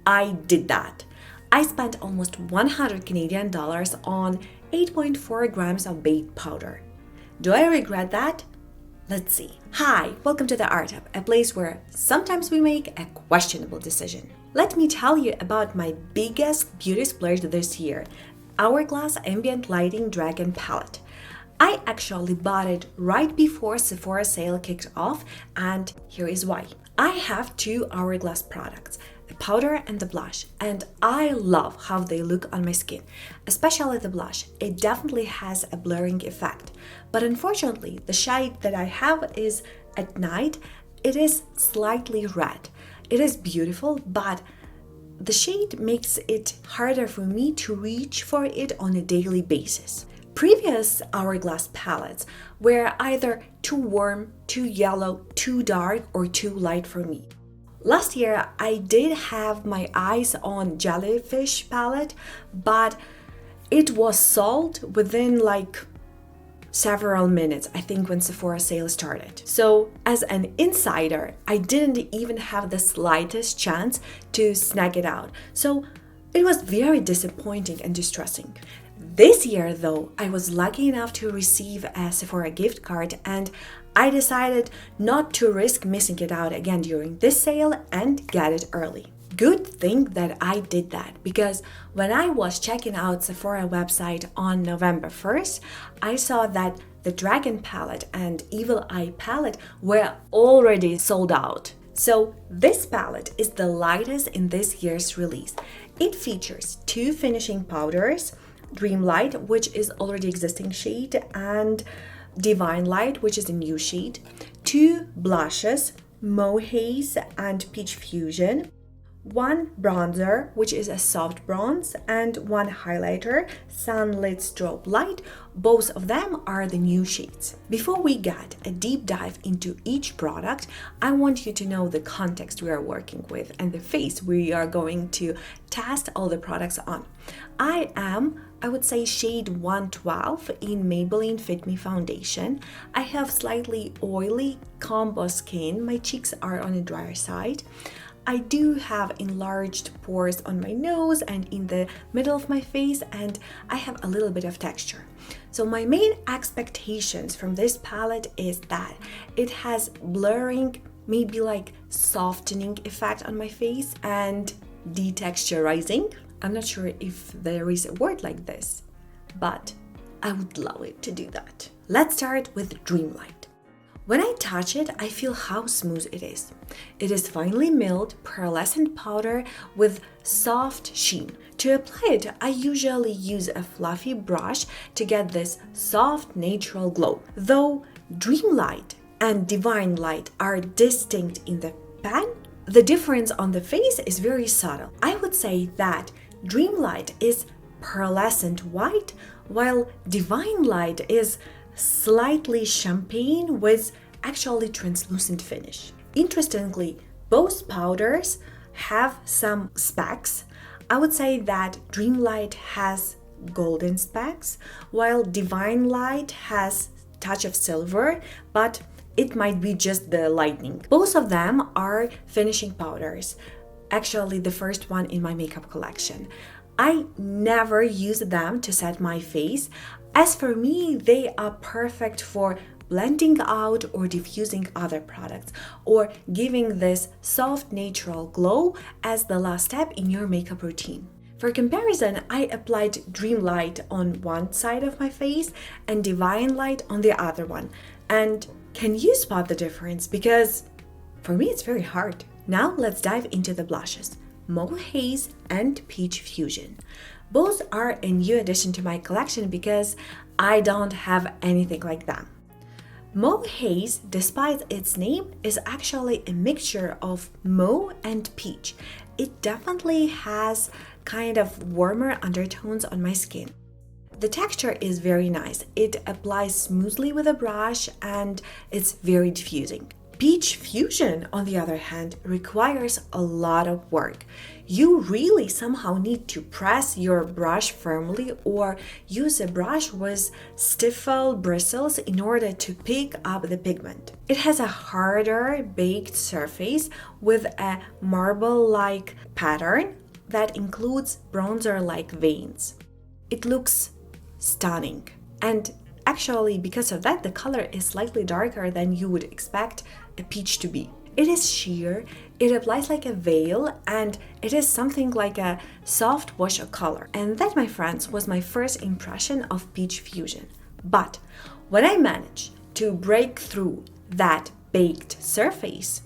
I did that. I spent almost 100 Canadian dollars on 8.4 grams of baked powder. Do I regret that? Let's see. Hi, welcome to the Art Hub, a place where sometimes we make a questionable decision. Let me tell you about my biggest beauty splurge this year, Hourglass Ambient Lighting Dragon palette. I actually bought it right before Sephora sale kicked off, and here is why. I have two Hourglass products, a powder and a blush, and I love how they look on my skin, especially the blush. It definitely has a blurring effect, but unfortunately the shade that I have is at night. It is slightly red. It is beautiful, but the shade makes it harder for me to reach for it on a daily basis. Previous Hourglass palettes were either too warm, too yellow, too dark, or too light for me. Last year, I did have my eyes on Jellyfish palette, but it was sold within several minutes, I think, when Sephora sale started. So as an insider, I didn't even have the slightest chance to snag it out. So it was very disappointing and distressing. This year, though, I was lucky enough to receive a Sephora gift card, and I decided not to risk missing it out again during this sale and get it early. Good thing that I did that, because when I was checking out Sephora website on November 1st, I saw that the Dragon palette and Evil Eye palette were already sold out. So this palette is the lightest in this year's release. It features two finishing powders, Dream Light, which is already existing shade, and Divine Light, which is a new shade, two blushes, Mauve Haze and Peach Fusion, one bronzer, which is a soft bronze, and one highlighter, Sunlit Strobe Light. Both of them are the new shades. Before we get a deep dive into each product, I want you to know the context we are working with and the face we are going to test all the products on. I would say shade 112 in Maybelline Fit Me foundation. I have slightly oily combo skin. My cheeks are on the drier side. I do have enlarged pores on my nose and in the middle of my face, and I have a little bit of texture. So my main expectations from this palette is that it has blurring, maybe softening effect on my face and detexturizing. I'm not sure if there is a word like this, but I would love it to do that. Let's start with Dreamlight. When I touch it, I feel how smooth it is. It is finely milled, pearlescent powder with soft sheen. To apply it, I usually use a fluffy brush to get this soft, natural glow. Though Dreamlight and Divine Light are distinct in the pan, the difference on the face is very subtle. I would say that Dreamlight is pearlescent white, while Divine Light is slightly champagne with actually translucent finish. Interestingly, both powders have some specks. I would say that Dreamlight has golden specks, while Divine Light has a touch of silver, but it might be just the lightning. Both of them are finishing powders. Actually, the first one in my makeup collection. I never use them to set my face. As for me, they are perfect for blending out or diffusing other products, or giving this soft natural glow as the last step in your makeup routine. For comparison, I applied Dreamlight on one side of my face and Divine Light on the other one. And can you spot the difference? Because for me, it's very hard. Now let's dive into the blushes. Mauve Haze and Peach Fusion. Both are a new addition to my collection because I don't have anything like them. Mauve Haze, despite its name, is actually a mixture of mauve and peach. It definitely has kind of warmer undertones on my skin. The texture is very nice. It applies smoothly with a brush and it's very diffusing. Peach Fusion, on the other hand, requires a lot of work. You really somehow need to press your brush firmly or use a brush with stifle bristles in order to pick up the pigment. It has a harder baked surface with a marble-like pattern that includes bronzer-like veins. It looks stunning, and actually, because of that, the color is slightly darker than you would expect a peach to be. It is sheer, it applies like a veil, and it is something like a soft wash of color. And that, my friends, was my first impression of Peach Fusion. But when I managed to break through that baked surface,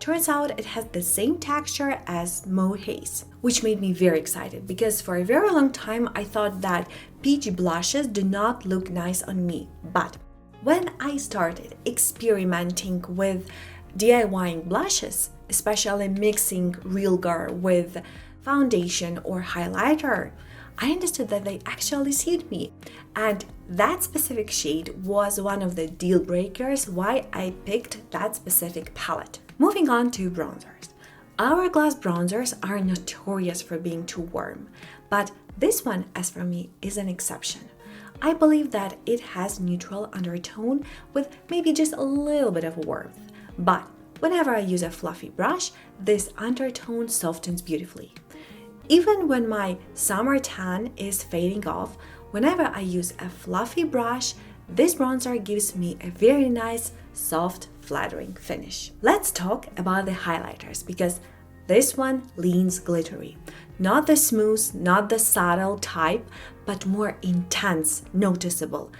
turns out it has the same texture as Mauve Haze, which made me very excited because for a very long time I thought that peach blushes do not look nice on me. But when I started experimenting with DIYing blushes, especially mixing real girl with foundation or highlighter, I understood that they actually suit me. And that specific shade was one of the deal breakers why I picked that specific palette. Moving on to bronzers. Hourglass bronzers are notorious for being too warm, but this one, as for me, is an exception. I believe that it has neutral undertone with maybe just a little bit of warmth, but whenever I use a fluffy brush, this undertone softens beautifully. Even when my summer tan is fading off, whenever I use a fluffy brush, this bronzer gives me a very nice, soft, flattering finish. Let's talk about the highlighters because this one leans glittery. Not the smooth, not the subtle type, but more intense, noticeable,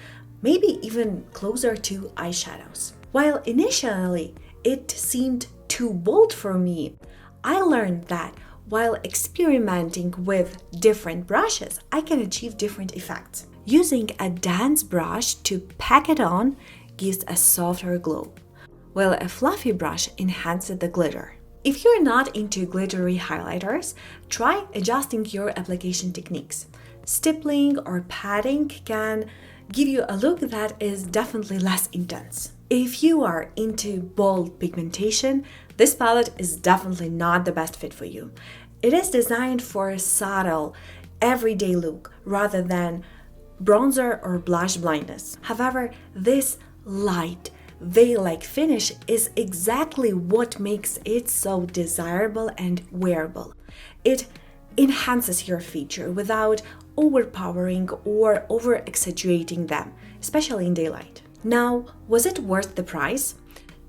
maybe even closer to eyeshadows. While initially it seemed too bold for me, I learned that while experimenting with different brushes, I can achieve different effects. Using a dense brush to pack it on gives a softer glow, while a fluffy brush enhances the glitter. If you're not into glittery highlighters, try adjusting your application techniques. Stippling or padding can give you a look that is definitely less intense. If you are into bold pigmentation, this palette is definitely not the best fit for you. It is designed for a subtle, everyday look rather than bronzer or blush blindness. However, this light, veil-like finish is exactly what makes it so desirable and wearable. It enhances your feature without overpowering or over-exaggerating them, especially in daylight. Now, was it worth the price?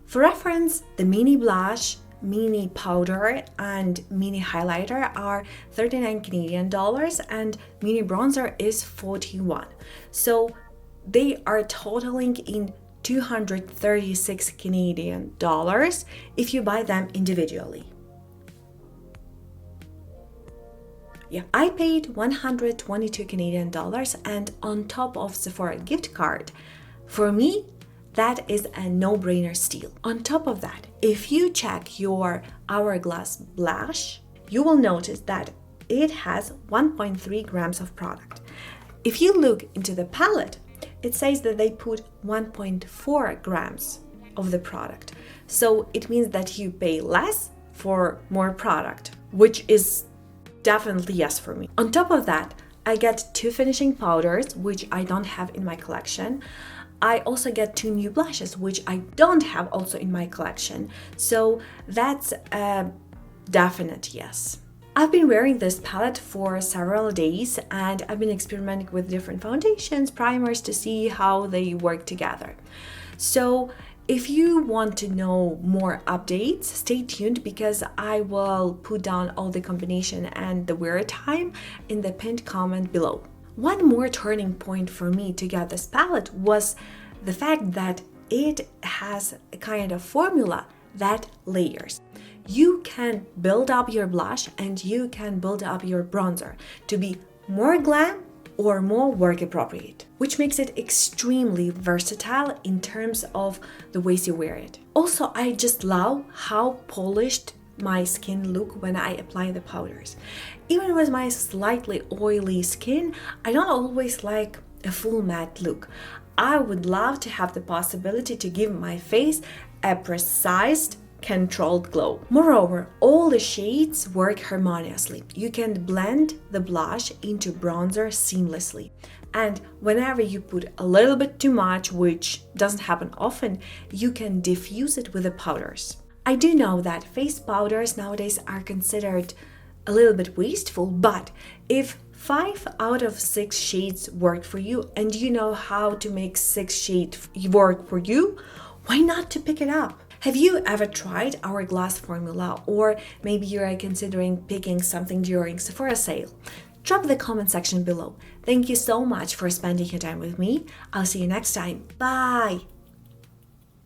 For reference, the mini blush, mini powder, and mini highlighter are 39 Canadian dollars and mini bronzer is 41. So they are totaling in 236 Canadian dollars if you buy them individually. Yeah, I paid 122 Canadian dollars and on top of Sephora gift card. For me, that is a no-brainer steal. On top of that, if you check your Hourglass blush, you will notice that it has 1.3 grams of product. If you look into the palette, it says that they put 1.4 grams of the product. So it means that you pay less for more product, which is definitely yes for me. On top of that, I get 2 finishing powders, which I don't have in my collection. I also get 2 new blushes, which I don't have also in my collection. So that's a definite yes. I've been wearing this palette for several days and I've been experimenting with different foundations, primers to see how they work together. So if you want to know more updates, stay tuned because I will put down all the combination and the wear time in the pinned comment below. One more turning point for me to get this palette was the fact that it has a kind of formula that layers. You can build up your blush and you can build up your bronzer to be more glam or more work appropriate, which makes it extremely versatile in terms of the ways you wear it. Also, I just love how polished my skin look when I apply the powders. Even with my slightly oily skin, I don't always like a full matte look. I would love to have the possibility to give my face a precise, controlled glow. Moreover, all the shades work harmoniously. You can blend the blush into bronzer seamlessly. And whenever you put a little bit too much, which doesn't happen often, you can diffuse it with the powders. I do know that face powders nowadays are considered a little bit wasteful, but if 5 out of 6 shades work for you and you know how to make 6 shades work for you, why not to pick it up? Have you ever tried Hourglass formula, or maybe you are considering picking something during Sephora sale? Drop the comment section below. Thank you so much for spending your time with me. I'll see you next time. Bye!